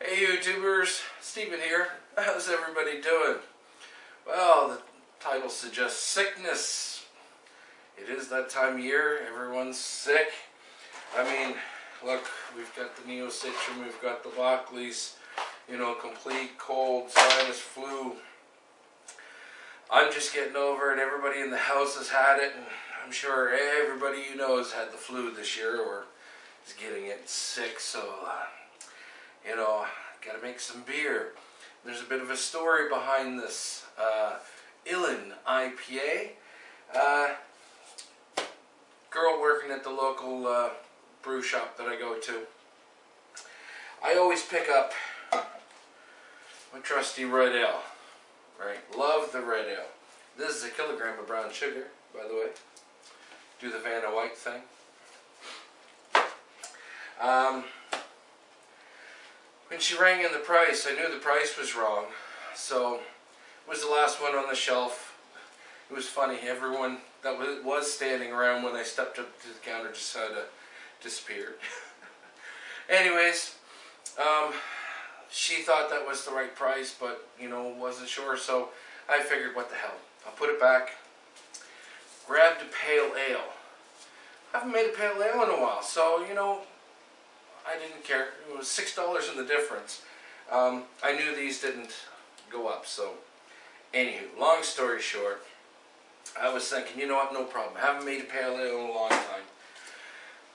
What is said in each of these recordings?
Hey YouTubers, Steven here. How's everybody doing? Well, the title suggests sickness. It is that time of year, everyone's sick. I mean, look, we've got the Neocitrum, we've got the Buckley's, complete cold, sinus, flu. I'm just getting over it. Everybody in the house has had it, and I'm sure everybody you know has had the flu this year or is getting it sick, so gotta make some beer. There's a bit of a story behind this Illin IPA. Girl working at the local brew shop that I go to. I always pick up my trusty red ale. Right? Love the red ale. This is a kilogram of brown sugar, by the way. Do the Vanna White thing. When she rang in the price, I knew the price was wrong. So, it was the last one on the shelf. It was funny, everyone that was standing around when I stepped up to the counter just kind of disappeared. Anyways, she thought that was the right price, but, wasn't sure, so I figured, what the hell. I'll put it back. Grabbed a pale ale. I haven't made a pale ale in a while, so, I didn't care. It was $6 in the difference. I knew these didn't go up, so anywho, long story short, I was thinking, you know what, no problem. I haven't made a pale ale in a long time.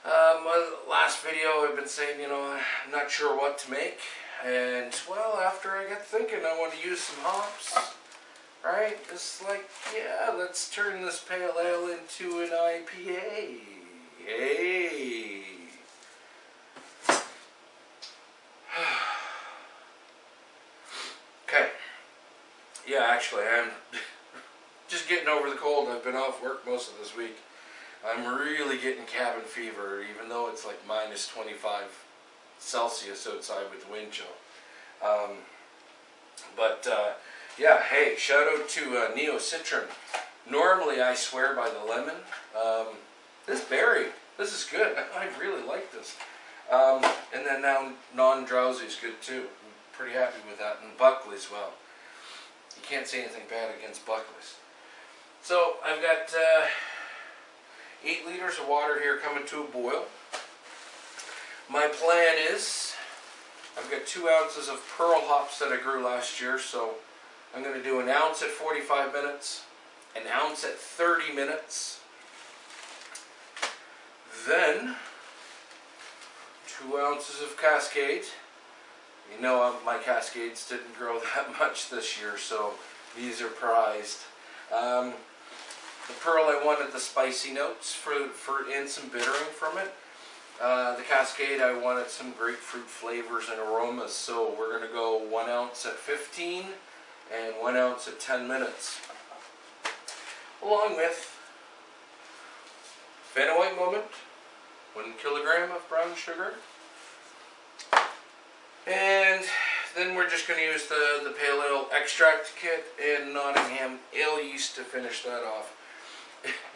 My last video I've been saying, I'm not sure what to make, and well, after I got thinking, I want to use some hops, right? It's like, yeah, let's turn this pale ale into an IPA. Hey! Okay. Yeah, actually, I'm just getting over the cold. I've been off work most of this week. I'm really getting cabin fever, even though it's like minus 25 Celsius outside with the wind chill. Yeah, hey, shout out to Neocitrum. Normally I swear by the lemon. This berry, this is good. I really like this. And then now non-drowsy is good too. I'm pretty happy with that. And Buckley's, well, you can't say anything bad against Buckley's. So I've got 8 liters of water here coming to a boil. My plan is, I've got 2 ounces of pearl hops that I grew last year, so I'm going to do an ounce at 45 minutes, an ounce at 30 minutes, then 2 ounces of cascade. My cascades didn't grow that much this year, so these are prized. The pearl, I wanted the spicy notes and some bittering from it. The cascade, I wanted some grapefruit flavors and aromas, so we're going to go 1 ounce at 15 and 1 ounce at 10 minutes. Along with Vanna White Moment, 1 kilogram of brown sugar. And then we're just going to use the pale ale extract kit and Nottingham ale yeast to finish that off.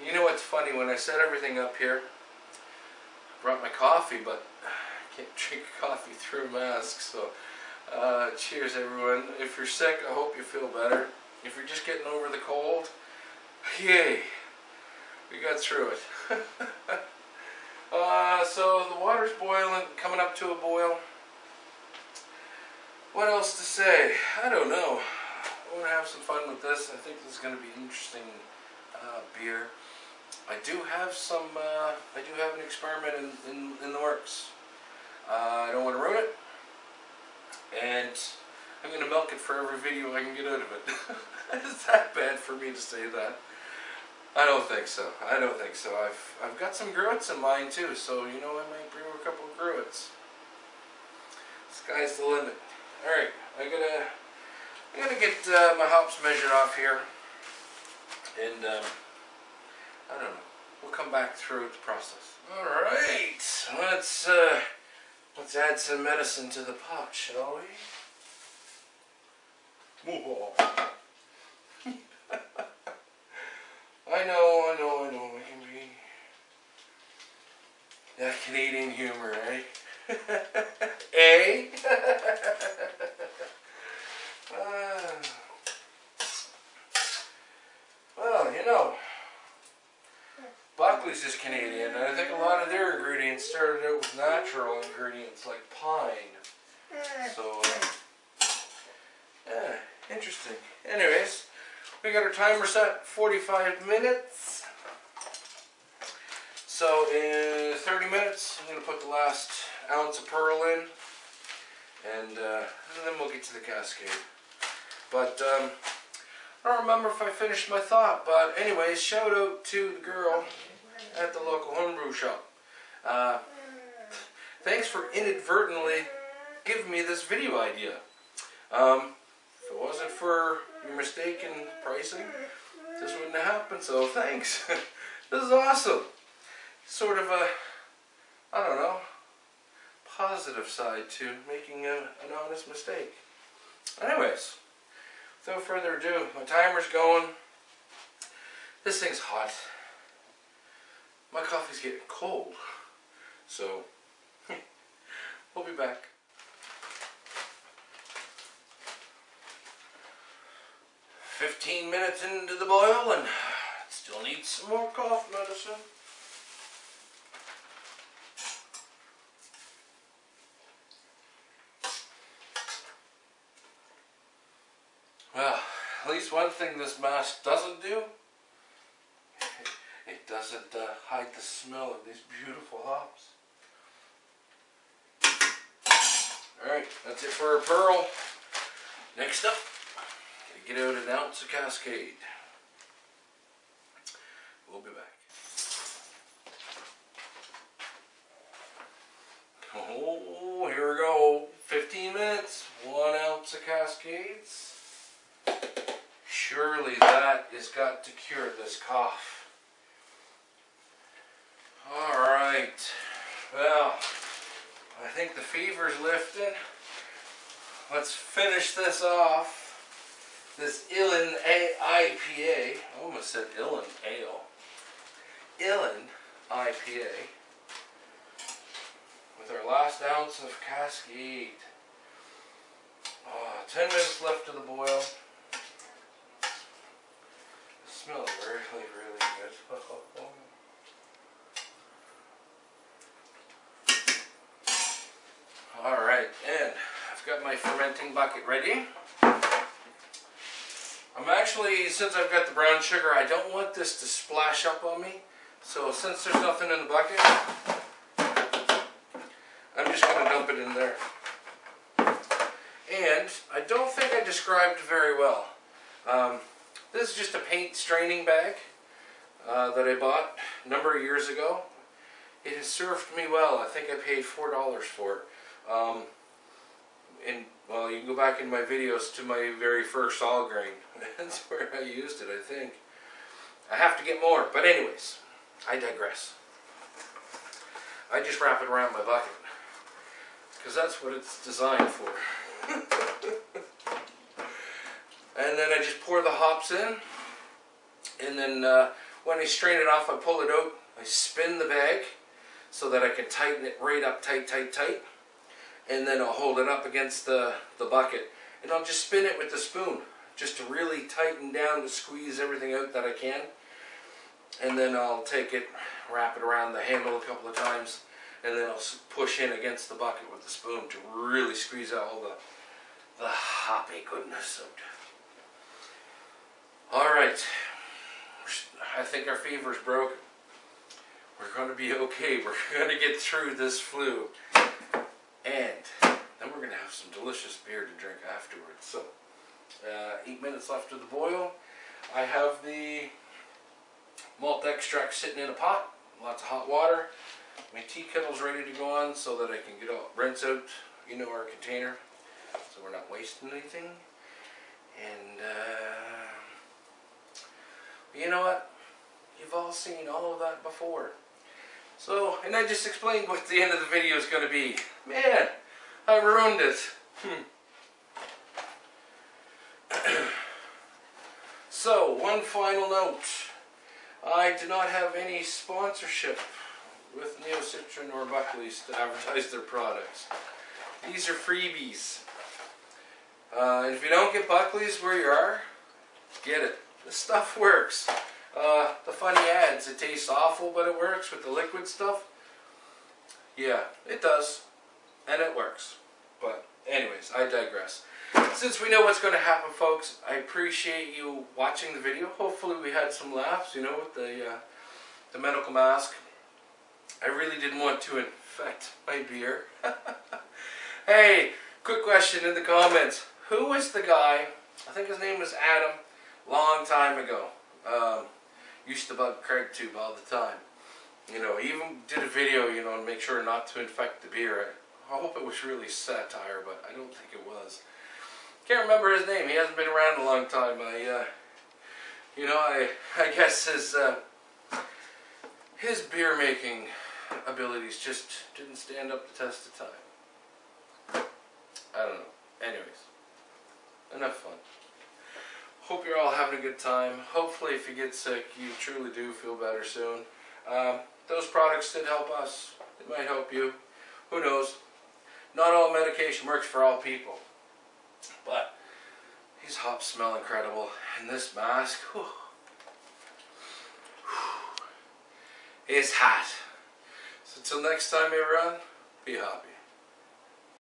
You know what's funny, when I set everything up here, I brought my coffee, but I can't drink coffee through a mask, so cheers everyone. If you're sick, I hope you feel better. If you're just getting over the cold, yay, we got through it. So the water's boiling, coming up to a boil. What else to say? I don't know. I want to have some fun with this. I think this is going to be an interesting beer. I do have an experiment in the works. I don't want to ruin it, and I'm going to milk it for every video I can get out of it. Is that bad for me to say that? I don't think so. I don't think so. I've got some gruits in mind too, so I might brew a couple of gruits. Sky's the limit. All right, I gotta get my hops measured off here, and I don't know. We'll come back through the process. All right, let's add some medicine to the pot, shall we? I know. It can be that Canadian humor, eh? Eh? Bakeries is Canadian, and I think a lot of their ingredients started out with natural ingredients like pine. So, yeah, interesting. Anyways, we got our timer set 45 minutes. So in 30 minutes, I'm going to put the last ounce of pearl in, and then we'll get to the cascade. But I don't remember if I finished my thought, but anyways, shout out to the girl at the local homebrew shop. Thanks for inadvertently giving me this video idea. If it wasn't for your mistake in pricing, this wouldn't have happened, so thanks. This is awesome. Sort of a, I don't know, positive side to making an honest mistake. Anyways, without further ado, my timer's going. This thing's hot. My coffee's getting cold. So, we'll be back. "15 minutes into the boil and still need some more cough medicine." Well, at least one thing this mask doesn't do, it doesn't hide the smell of these beautiful hops. Alright, that's it for our pearl. Next up, get out an ounce of cascade. We'll be back. Oh, here we go. 15 minutes, 1 ounce of cascades. Surely that has got to cure this cough. Alright, well, I think the fever's lifting. Let's finish this off. This Illin IPA, I almost said Illin Ale. Illin IPA with our last ounce of cascade. 10 minutes left to the boil. Smells really, really good. Alright, and I've got my fermenting bucket ready. I'm actually, since I've got the brown sugar, I don't want this to splash up on me. So since there's nothing in the bucket, I'm just going to dump it in there. And I don't think I described very well. This is just a paint straining bag that I bought a number of years ago. It has served me well. I think I paid $4 for it. Well, you can go back in my videos to my very first all grain. That's where I used it, I think. I have to get more, but anyways, I digress. I just wrap it around my bucket, because that's what it's designed for. And then I just pour the hops in, and then when I strain it off, I pull it out, I spin the bag so that I can tighten it right up tight, and then I'll hold it up against the bucket, and I'll just spin it with the spoon just to really tighten down to squeeze everything out that I can. And then I'll take it, wrap it around the handle a couple of times, and then I'll push in against the bucket with the spoon to really squeeze out all the hoppy goodness out. Alright, I think our fever's broken. We're going to be okay. We're going to get through this flu. And then we're going to have some delicious beer to drink afterwards. So, 8 minutes left of the boil. I have the malt extract sitting in a pot, lots of hot water. My tea kettle's ready to go on so that I can rinse out, our container, so we're not wasting anything. And you know what? You've all seen all of that before. So, and I just explained what the end of the video is going to be. Man, I ruined it. So, one final note. I do not have any sponsorship with Neocitron or Buckley's to advertise their products. These are freebies. And if you don't get Buckley's where you are, get it. This stuff works. The funny ads, it tastes awful, but it works with the liquid stuff. Yeah, it does, and it works. But anyways, I digress. Since we know what's going to happen, folks, I appreciate you watching the video. Hopefully we had some laughs, you know, with the medical mask. I really didn't want to infect my beer. Hey, quick question in the comments. Who was the guy, I think his name was Adam, long time ago, used to bug CraigTube all the time. You know, he even did a video, you know, to make sure not to infect the beer. I hope it was really satire, but I don't think it was. Can't remember his name. He hasn't been around a long time. I guess his beer making abilities just didn't stand up the test of time. I don't know. Anyways, enough fun. Hope you're all having a good time. Hopefully if you get sick, you truly do feel better soon. Those products did help us. It might help you. Who knows? Not all medication works for all people. But these hops smell incredible. And this mask, whew, it's hot. So until next time, everyone, be happy.